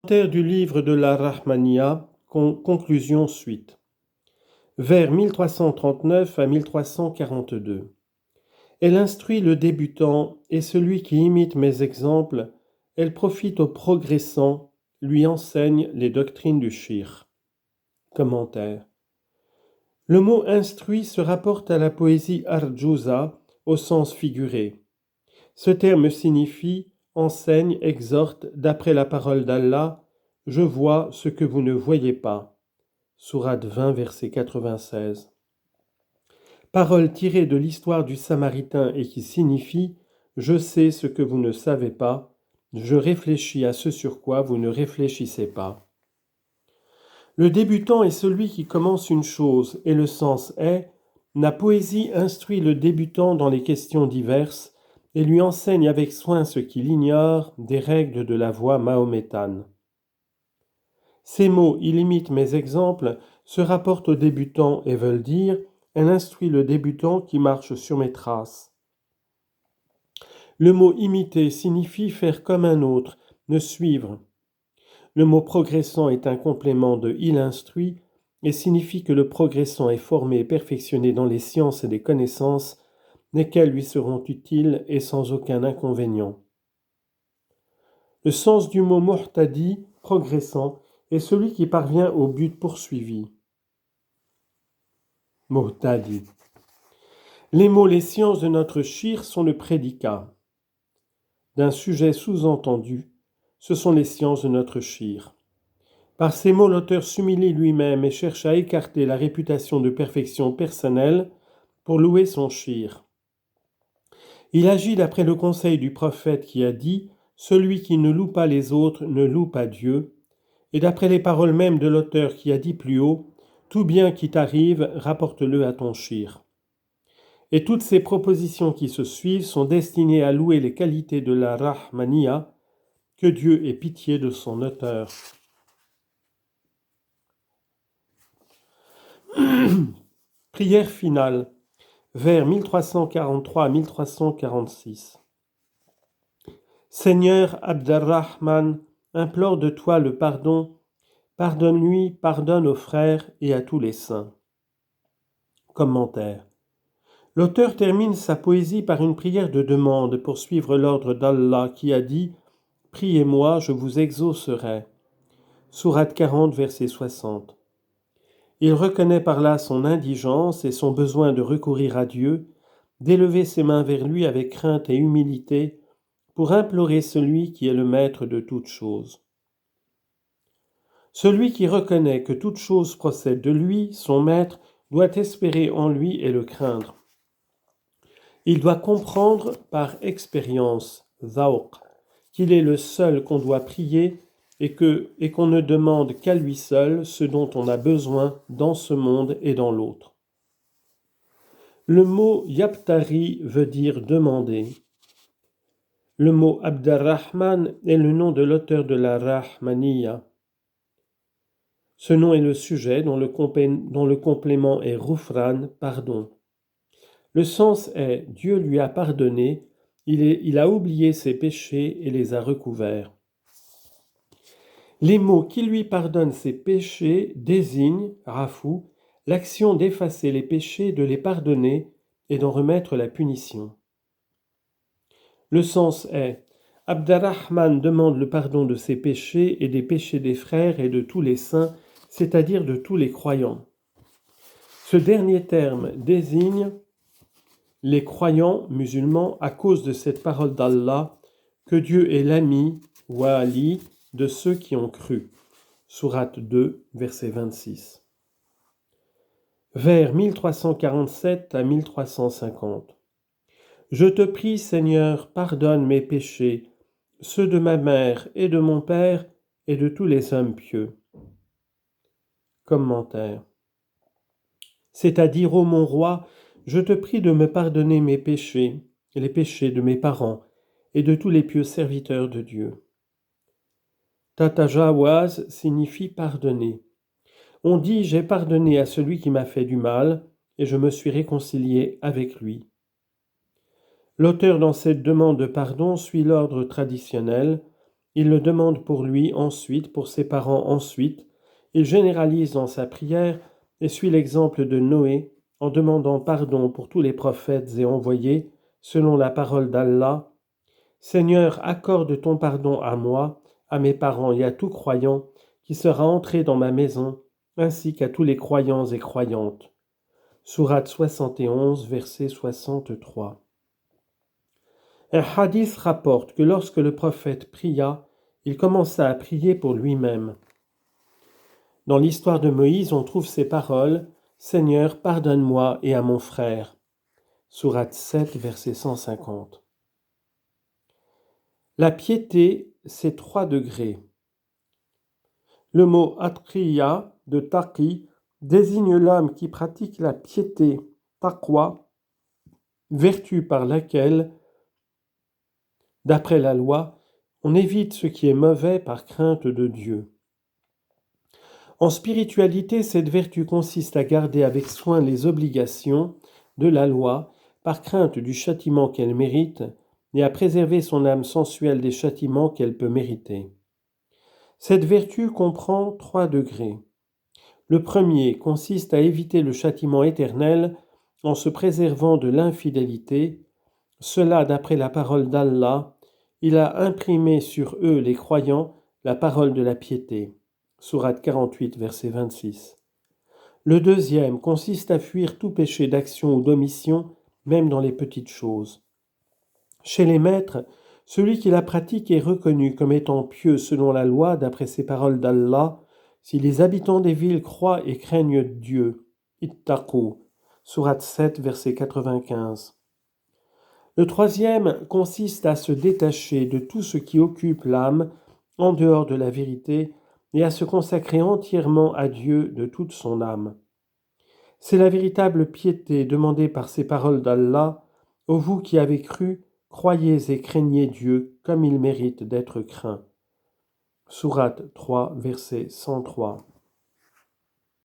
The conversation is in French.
Commentaire du livre de la Rahmaniya, conclusion suite. Vers 1339 à 1342. Elle instruit le débutant et celui qui imite mes exemples, elle profite au progressant, lui enseigne les doctrines du shir. Commentaire. Le mot instruit se rapporte à la poésie arjuza au sens figuré. Ce terme signifie enseigne, exhorte, d'après la parole d'Allah, je vois ce que vous ne voyez pas. Sourate 20, verset 96. Parole tirée de l'histoire du Samaritain et qui signifie je sais ce que vous ne savez pas, je réfléchis à ce sur quoi vous ne réfléchissez pas. Le débutant est celui qui commence une chose, et le sens est la poésie instruit le débutant dans les questions diverses et lui enseigne avec soin ce qu'il ignore des règles de la voie mahométane. Ces mots, il imite mes exemples, se rapportent au débutant et veulent dire elle instruit le débutant qui marche sur mes traces. Le mot imiter signifie faire comme un autre, ne suivre. Le mot progressant est un complément de il instruit et signifie que le progressant est formé et perfectionné dans les sciences et les connaissances, lesquelles lui seront utiles et sans aucun inconvénient. Le sens du mot muhtadi, progressant, est celui qui parvient au but poursuivi. Muhtadi. Les mots les sciences de notre shir sont le prédicat d'un sujet sous-entendu, ce sont les sciences de notre shir. Par ces mots, l'auteur s'humilie lui-même et cherche à écarter la réputation de perfection personnelle pour louer son shir. Il agit d'après le conseil du prophète qui a dit « Celui qui ne loue pas les autres ne loue pas Dieu » et d'après les paroles mêmes de l'auteur qui a dit plus haut « Tout bien qui t'arrive, rapporte-le à ton shir ». Et toutes ces propositions qui se suivent sont destinées à louer les qualités de la Rahmaniya, que Dieu ait pitié de son auteur. Prière finale, vers 1343 à 1346. Seigneur Abd-ar-Rahman, implore de toi le pardon, pardonne-lui, pardonne aux frères et à tous les saints. Commentaire. L'auteur termine sa poésie par une prière de demande pour suivre l'ordre d'Allah qui a dit « Priez-moi, je vous exaucerai ». Sourate 40, verset 60. Il reconnaît par là son indigence et son besoin de recourir à Dieu, d'élever ses mains vers lui avec crainte et humilité pour implorer celui qui est le maître de toutes choses. Celui qui reconnaît que toute chose procède de lui, son maître, doit espérer en lui et le craindre. Il doit comprendre par expérience, zawq, qu'il est le seul qu'on doit prier et qu'on ne demande qu'à lui seul ce dont on a besoin dans ce monde et dans l'autre. Le mot Yaptari veut dire demander. Le mot Abd-ar-Rahman est le nom de l'auteur de la Rahmaniya. Ce nom est le sujet dont le complément est Rufran, pardon. Le sens est Dieu lui a pardonné, il a oublié ses péchés et les a recouverts. Les mots qui lui pardonnent ses péchés désignent, rafou, l'action d'effacer les péchés, de les pardonner et d'en remettre la punition. Le sens est Abd-ar-Rahman demande le pardon de ses péchés et des péchés des frères et de tous les saints, c'est-à-dire de tous les croyants. Ce dernier terme désigne les croyants musulmans à cause de cette parole d'Allah que Dieu est l'ami, wali, de ceux qui ont cru. Sourate 2, verset 26. Vers 1347 à 1350. Je te prie, Seigneur, pardonne mes péchés, ceux de ma mère et de mon père et de tous les hommes pieux. Commentaire. C'est-à-dire, ô mon roi, je te prie de me pardonner mes péchés, les péchés de mes parents et de tous les pieux serviteurs de Dieu. Tatajawaz signifie pardonner. On dit j'ai pardonné à celui qui m'a fait du mal et je me suis réconcilié avec lui. L'auteur dans cette demande de pardon suit l'ordre traditionnel il le demande pour lui ensuite, pour ses parents ensuite, il généralise dans sa prière et suit l'exemple de Noé en demandant pardon pour tous les prophètes et envoyés, selon la parole d'Allah. Seigneur, accorde ton pardon à moi, à mes parents et à tout croyant qui sera entré dans ma maison, ainsi qu'à tous les croyants et croyantes. Sourate 71, verset 63. Un hadith rapporte que lorsque le prophète pria, il commença à prier pour lui-même. Dans l'histoire de Moïse, on trouve ces paroles « Seigneur, pardonne-moi et à mon frère ». Sourate 7, verset 150. La piété, c'est 3 degrés. Le mot « atriya » de taqi désigne l'homme qui pratique la piété, taqwa, vertu par laquelle, d'après la loi, on évite ce qui est mauvais par crainte de Dieu. En spiritualité, cette vertu consiste à garder avec soin les obligations de la loi par crainte du châtiment qu'elle mérite et à préserver son âme sensuelle des châtiments qu'elle peut mériter. Cette vertu comprend 3 degrés. Le premier consiste à éviter le châtiment éternel en se préservant de l'infidélité. Cela, d'après la parole d'Allah, il a imprimé sur eux, les croyants, la parole de la piété. Sourate 48, verset 26. Le deuxième consiste à fuir tout péché d'action ou d'omission, même dans les petites choses. Chez les maîtres, celui qui la pratique est reconnu comme étant pieux selon la loi, d'après ces paroles d'Allah, si les habitants des villes croient et craignent Dieu. Ittaqu, Sourate 7, verset 95. Le troisième consiste à se détacher de tout ce qui occupe l'âme en dehors de la vérité et à se consacrer entièrement à Dieu de toute son âme. C'est la véritable piété demandée par ces paroles d'Allah. Ô vous qui avez cru, croyez et craignez Dieu comme il mérite d'être craint. Sourate 3, verset 103.